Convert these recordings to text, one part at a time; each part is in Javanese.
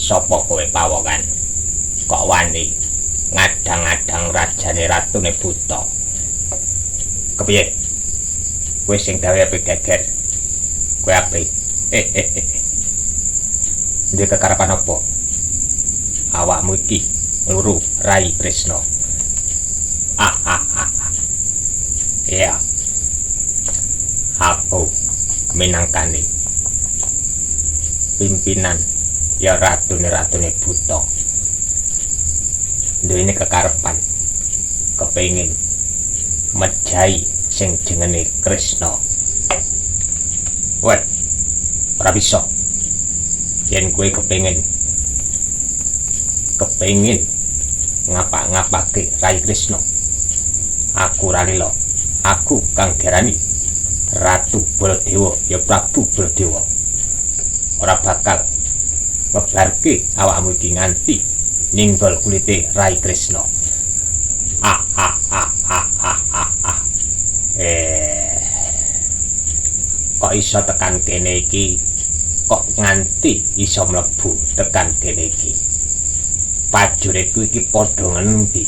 Sapa kowe pawongan? Kok wani ngadang-adang rajane ratune buta? Kepiye? Kowe sing gawe ape geger? Kowe ape? Ndek kekarepan apa? Awakmu iki ngluru Rai Kresna. Iya. Aku minangkani pimpinan ya ratune buta. Duwene kekarepan kepengin mejahi sing jenenge Kresna. Wet, ora bisa. Yen kowe kepengin ngapak-ngapake Rai Kresna, aku ora rela. Aku kang garani Ratu Baladewa ya Prabu Baladewa ora bakal ngebarke awakmu iki nganti ninggol kulite Rai Kresna. Kok iso tekan kene iki? Kok nganti iso mlebu tekan kene iki? Prajuritku iki padha ngendi?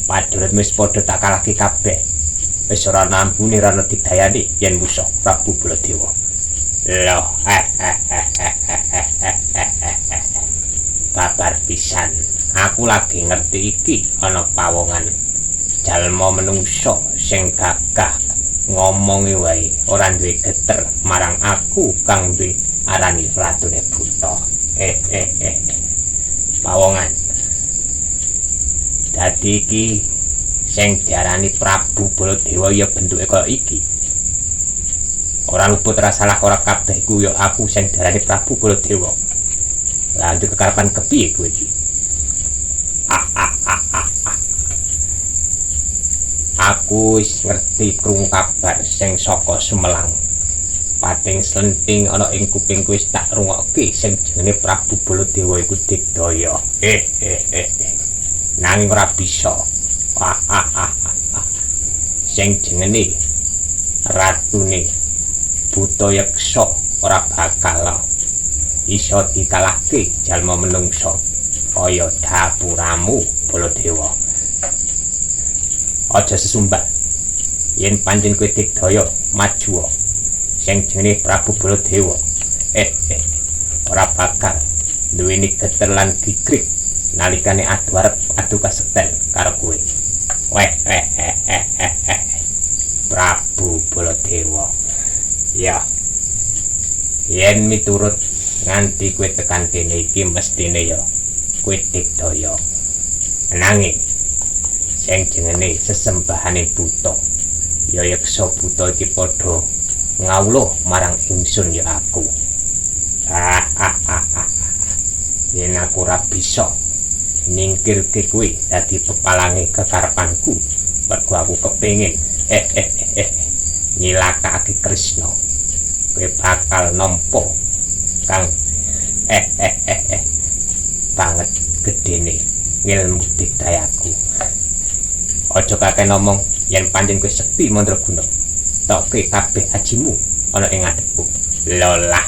Prajurit wis padha tak kalahke kabeh. Wis ora nampune ora didayani yen musuh Prabu Baladewa. Loh, babar pisan. Aku lagi ngerti iki ana pawongan jalma menungso sing gagah ngomongi wae ora duwe geter marang aku kang arani ratune buta. Pawongan. Dadi iki sing diarani Prabu Baladewa ya bentuke kaya iki. Ora luput ora salah ora kabeh iku ya aku sing diarani Prabu Baladewa. Lah ndek kekarepan kepiye kowe iki? Aku wis ngerti krungu kabar sing saka Sumelang. Pating slenting ana ing kupingku wis tak rungokke sing jenenge Prabu Baladewa iku digdaya. Nanging ora bisa. Sing jenenge ratune buta yeksa ora bakal iso dikalahke jalma menungso kaya dapuramu Baladewa. Aja sesumbat. Yen pancen kowe digdaya maju sing jenenge Prabu Baladewa. Ora bakal duweni geter lan gigrik nalikane adu kasekten karo kowe. Prabu Baladewa. Ya. Yen miturut nganti kowe tekan kene iki mestine ya kowe digdaya. Nanging sing jenenge sesembahane buta ya yeksa buta iki padha ngawuh marang ingsun ya aku. Yen aku ora bisa nyingkirke kowe dadi pepalange kekarepanku mergo aku kepengin nyilakake Kresna. Kowe bakal nampa kang banget gedene ngilmu digdayaku. Aja kakek ngomong yen pancen kowe sekti mandraguna. Tokke kabeh ajimu ana ing ngadepku. Lolah.